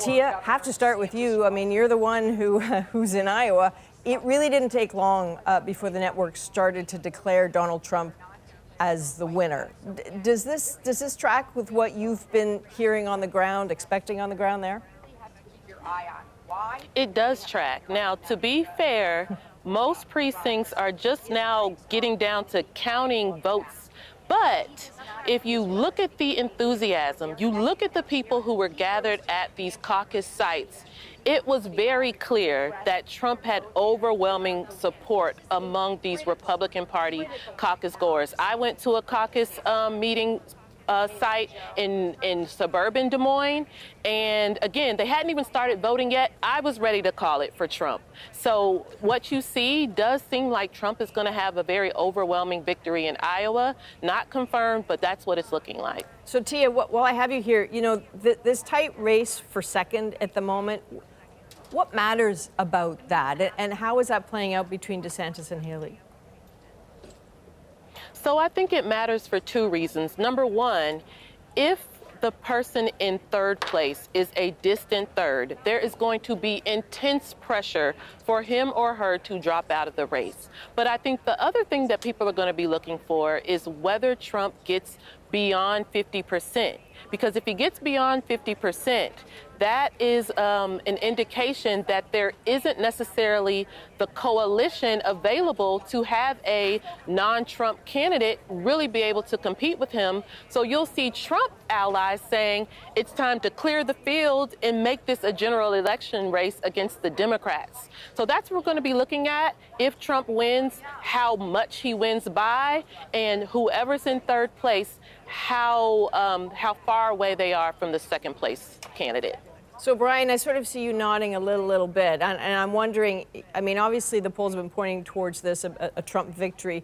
Tia, have to start with you. I mean, you're the one who's in Iowa. It really didn't take long before the network started to declare Donald Trump as the winner. Does this track with what you've been hearing on the ground, expecting on the ground there? It does track. Now, to be fair, most precincts are just now getting down to counting votes. But if you look at the enthusiasm, you look at the people who were gathered at these caucus sites, it was very clear that Trump had overwhelming support among these Republican Party caucus goers. I went to a caucus meeting site in suburban Des Moines, and again, they hadn't even started voting yet. I was ready to call it for Trump. So what you see does seem like Trump is going to have a very overwhelming victory in Iowa. Not confirmed, but that's what it's looking like. So Tia, while I have you here, you know, this tight race for second at the moment, what matters about that, and how is that playing out between DeSantis and Haley? So I think it matters for two reasons. Number one, if the person in third place is a distant third, there is going to be intense pressure for him or her to drop out of the race. But I think the other thing that people are going to be looking for is whether Trump gets beyond 50%. Because if he gets beyond 50%, that is an indication that there isn't necessarily the coalition available to have a non-Trump candidate really be able to compete with him. So you'll see Trump allies saying it's time to clear the field and make this a general election race against the Democrats. So that's what we're going to be looking at. If Trump wins, how much he wins by, and whoever's in third place, how far away they are from the second place candidate. So, Brian, I sort of see you nodding a little bit, and I'm wondering, I mean, obviously the polls have been pointing towards this, a Trump victory,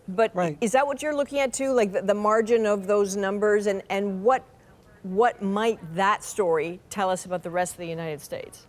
but right. Is that what you're looking at too, like the margin of those numbers, and what might that story tell us about the rest of the United States?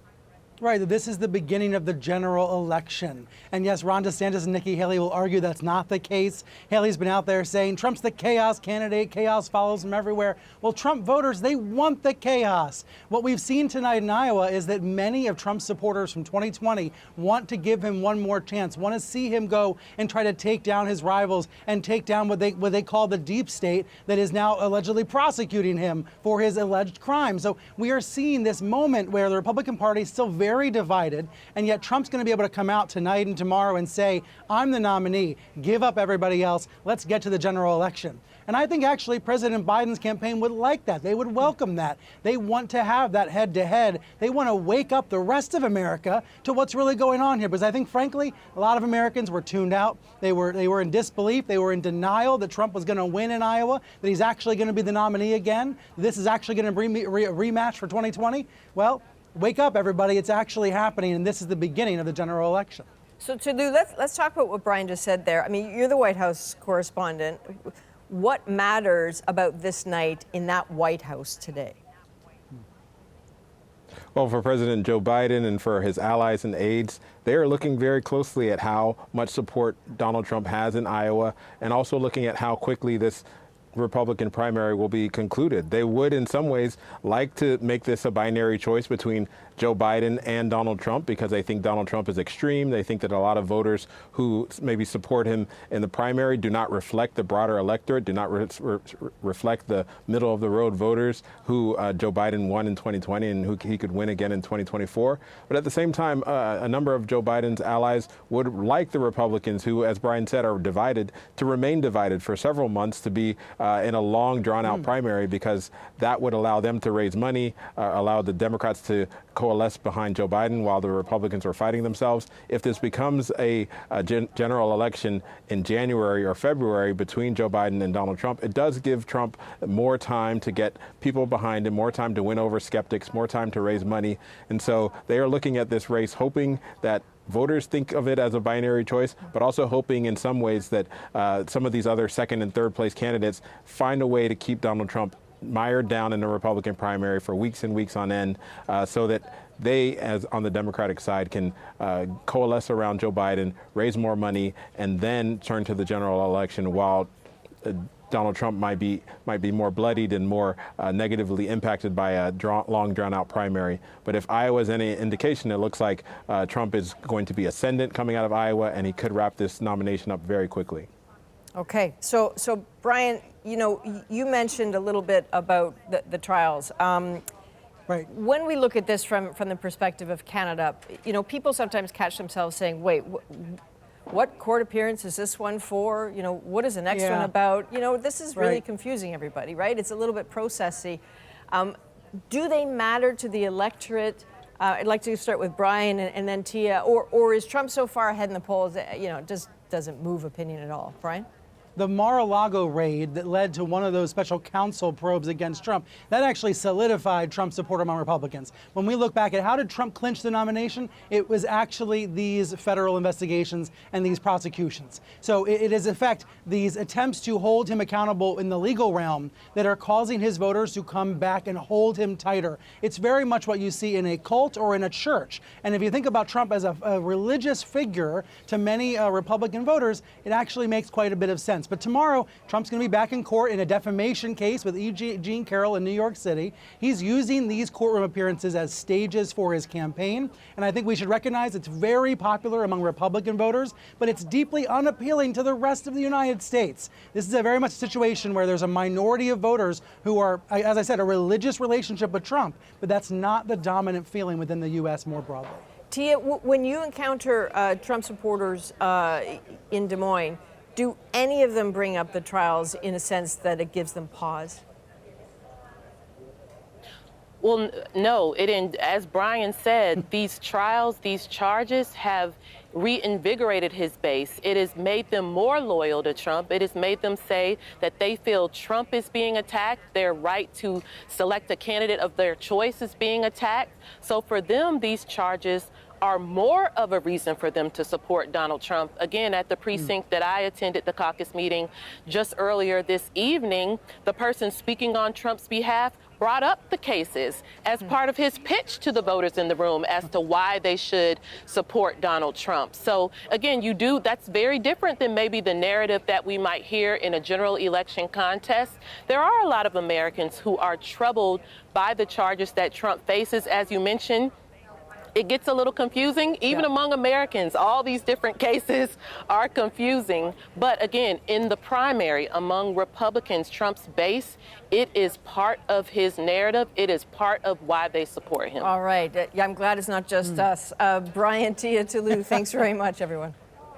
Right, this is the beginning of the general election. And yes, Ron DeSantis and Nikki Haley will argue that's not the case. Haley's been out there saying Trump's the chaos candidate, chaos follows him everywhere. Well, Trump voters, they want the chaos. What we've seen tonight in Iowa is that many of Trump's supporters from 2020 want to give him one more chance, want to see him go and try to take down his rivals and take down what they call the deep state that is now allegedly prosecuting him for his alleged crime. So we are seeing this moment where the Republican Party is still very divided, and yet Trump's going to be able to come out tonight and tomorrow and say, I'm the nominee, give up everybody else, let's get to the general election. And I think actually President Biden's campaign would like that. They would welcome that. They want to have that head-to-head. They want to wake up the rest of America to what's really going on here, because I think, frankly, a lot of Americans were tuned out. They were in disbelief. They were in denial that Trump was going to win in Iowa, that he's actually going to be the nominee again. This is actually going to bring a rematch for 2020. Well, wake up, everybody. It's actually happening, and this is the beginning of the general election. So, Tolu, let's talk about what Brian just said there. I mean, you're the White House correspondent. What matters about this night in that White House today? Well, for President Joe Biden and for his allies and aides, they are looking very closely at how much support Donald Trump has in Iowa, and also looking at how quickly this Republican primary will be concluded. They would, in some ways, like to make this a binary choice between Joe Biden and Donald Trump, because they think Donald Trump is extreme. They think that a lot of voters who maybe support him in the primary do not reflect the broader electorate, do not reflect the middle-of-the-road voters who Joe Biden won in 2020 and who he could win again in 2024. But at the same time, a number of Joe Biden's allies would like the Republicans, who, as Brian said, are divided, to remain divided for several months, to be in a long, drawn-out primary, because that would allow them to raise money, allow the Democrats to coalesce behind Joe Biden while the Republicans are fighting themselves. If this becomes a general election in January or February between Joe Biden and Donald Trump, it does give Trump more time to get people behind him, more time to win over skeptics, more time to raise money. And so they are looking at this race hoping that voters think of it as a binary choice, but also hoping in some ways that some of these other second and third place candidates find a way to keep Donald Trump mired down in the Republican primary for weeks and weeks on end, so that they, as on the Democratic side, can coalesce around Joe Biden, raise more money, and then turn to the general election while Donald Trump might be more bloodied and more negatively impacted by a long drawn-out primary. But if Iowa is any indication, it looks like Trump is going to be ascendant coming out of Iowa, and he could wrap this nomination up very quickly. Okay, so Brian, you mentioned a little bit about the trials. Right. When we look at this from the perspective of Canada, people sometimes catch themselves saying, wait, what court appearance is this one for? What is the next one about? This is really confusing everybody, right? It's a little bit processy. Do they matter to the electorate? I'd like to start with Brian and then Tia, or is Trump so far ahead in the polls, it just doesn't move opinion at all? Brian? The Mar-a-Lago raid that led to one of those special counsel probes against Trump, that actually solidified Trump's support among Republicans. When we look back at how did Trump clinch the nomination, it was actually these federal investigations and these prosecutions. So it is, in fact, these attempts to hold him accountable in the legal realm that are causing his voters to come back and hold him tighter. It's very much what you see in a cult or in a church. And if you think about Trump as a religious figure to many Republican voters, it actually makes quite a bit of sense. But tomorrow, Trump's going to be back in court in a defamation case with Jean Carroll in New York City. He's using these courtroom appearances as stages for his campaign. And I think we should recognize it's very popular among Republican voters, but it's deeply unappealing to the rest of the United States. This is a very much a situation where there's a minority of voters who are, as I said, a religious relationship with Trump, but that's not the dominant feeling within the U.S. more broadly. Tia, when you encounter Trump supporters in Des Moines, do any of them bring up the trials in a sense that it gives them pause? Well, no. As Brian said, these trials, these charges have reinvigorated his base. It has made them more loyal to Trump. It has made them say that they feel Trump is being attacked. Their right to select a candidate of their choice is being attacked. So for them, these charges are more of a reason for them to support Donald Trump. Again, at the precinct that I attended the caucus meeting just earlier this evening, the person speaking on Trump's behalf brought up the cases as part of his pitch to the voters in the room as to why they should support Donald Trump. So again, that's very different than maybe the narrative that we might hear in a general election contest. There are a lot of Americans who are troubled by the charges that Trump faces. As you mentioned, it gets a little confusing, even among Americans. All these different cases are confusing. But again, in the primary, among Republicans, Trump's base, it is part of his narrative. It is part of why they support him. All right. I'm glad it's not just us. Brian, Tia, Toulouse, thanks very much, everyone.